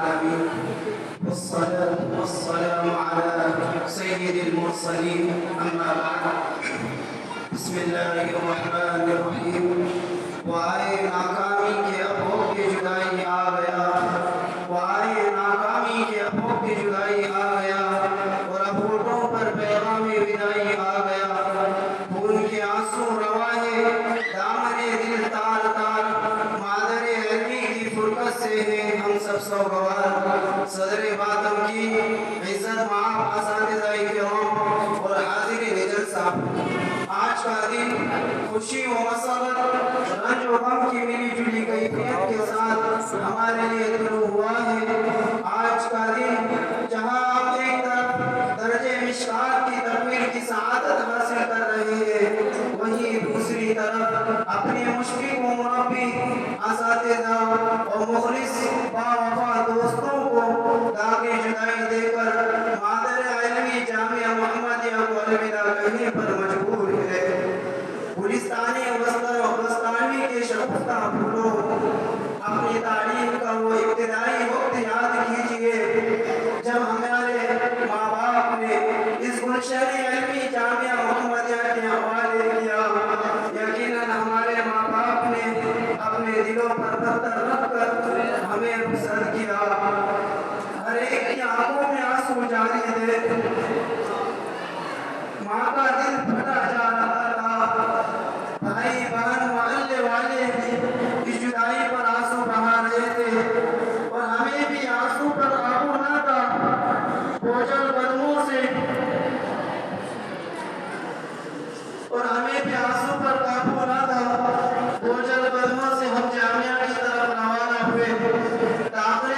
العالمين والصلاة والسلام على سيد المرسلين أما بعد بسم الله الرحمن الرحيم وآئے ناکامی کے ابھوگ کی جدائی آ گیا وآئے ناکامی کے ابھوگ کی جدائی آ گیا اور اب ہوٹوں پر پیغام ودائی آ گیا خون کے آنسو رواہے دامن دل تار تار مادر علمی کی فرقت سے ہیں ہم سب سوگوار صدر باتم کی عزت معاف اساتذہ کرام اور حاضرین جلسہ آج کا دن خوشی و مسرت رنج و غم کی ملی جلی کیفیت کے ساتھ ہمارے لیے طلوع ہوا ہے آج کا دن جہاں ہم ایک طرف درجہ مشکات کی تکمیل کی سعادت حاصل کر رہے ہیں وہیں دوسری طرف اپنے مشفق و مربی اساتذہ اور مخلص باوفا دوستوں کو داغ جدائی دے کر مادر علمی جامعہ محمدیہ کو الوداع کہنے پر مجبور ہے گلستانی وسطانی کے شگفتہ پھولوں اپنی تعلیم کا وہ ابتدائی وقت یاد کیجئے جب ہمارے ماں باپ نے اس گلشن علمی جامعہ محمدیہ کے حوالے کیا یقیناً ہمارے ماں باپ نے اپنے دلوں پر پتھر رکھ کر ہمیں رخصت کیا ہر ایک کی آنکھوں میں آنسو جاری تھے ماں کا دل پھٹا جا رہا تھا بھائی بہن محلے والے بھی اس جدائی پر آنسو بہا رہے تھے اور ہمیں بھی آنسو پر قابو نہ تھا بوجھل قدموں سے اور ہمیں بھی آنسو پر قابو نہ تھا بوجھل قدموں سے ہم جامعہ کی طرف روانہ ہوئے داخل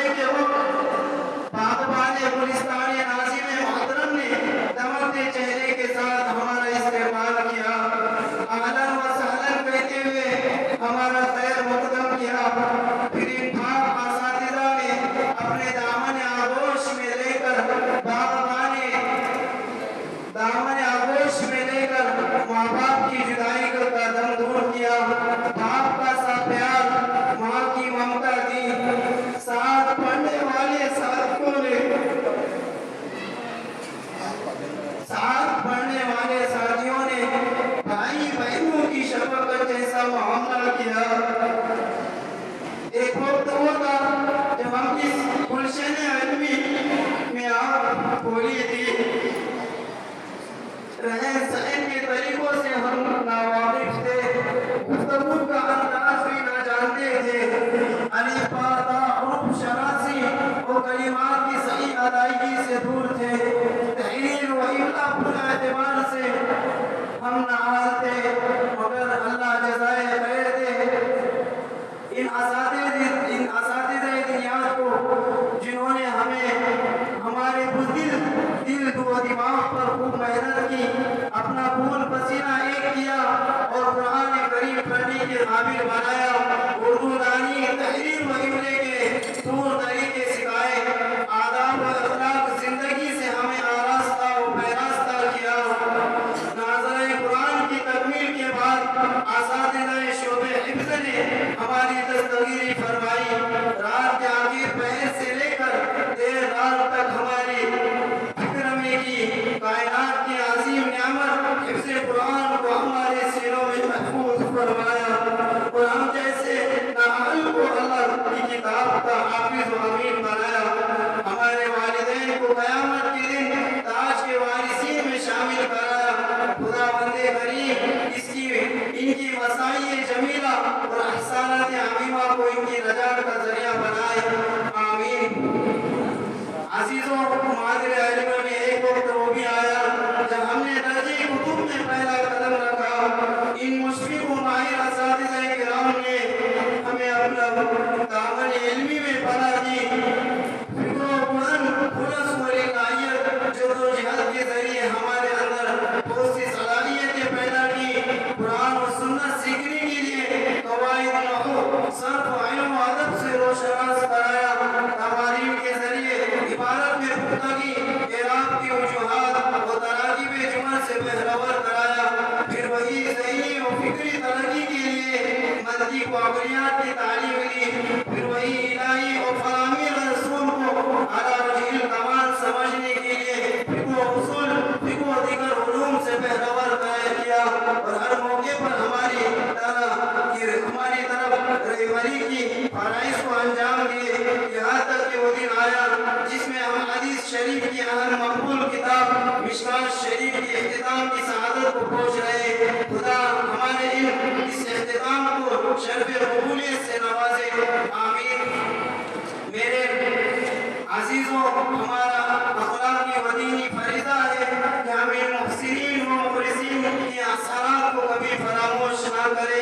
عزیزوں، ہمارا اخلاقی و دینی فریضہ ہے کہ ہمیں محسنین و مخلصین کے احسانات کو کبھی فراموش نہ کرے،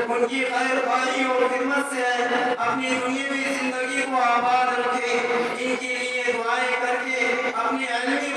ان کی خیر خواہی اور خدمت سے اپنی دنیاوی زندگی کو آباد رکھے، ان کے لیے دعائیں کر کے اپنی علمی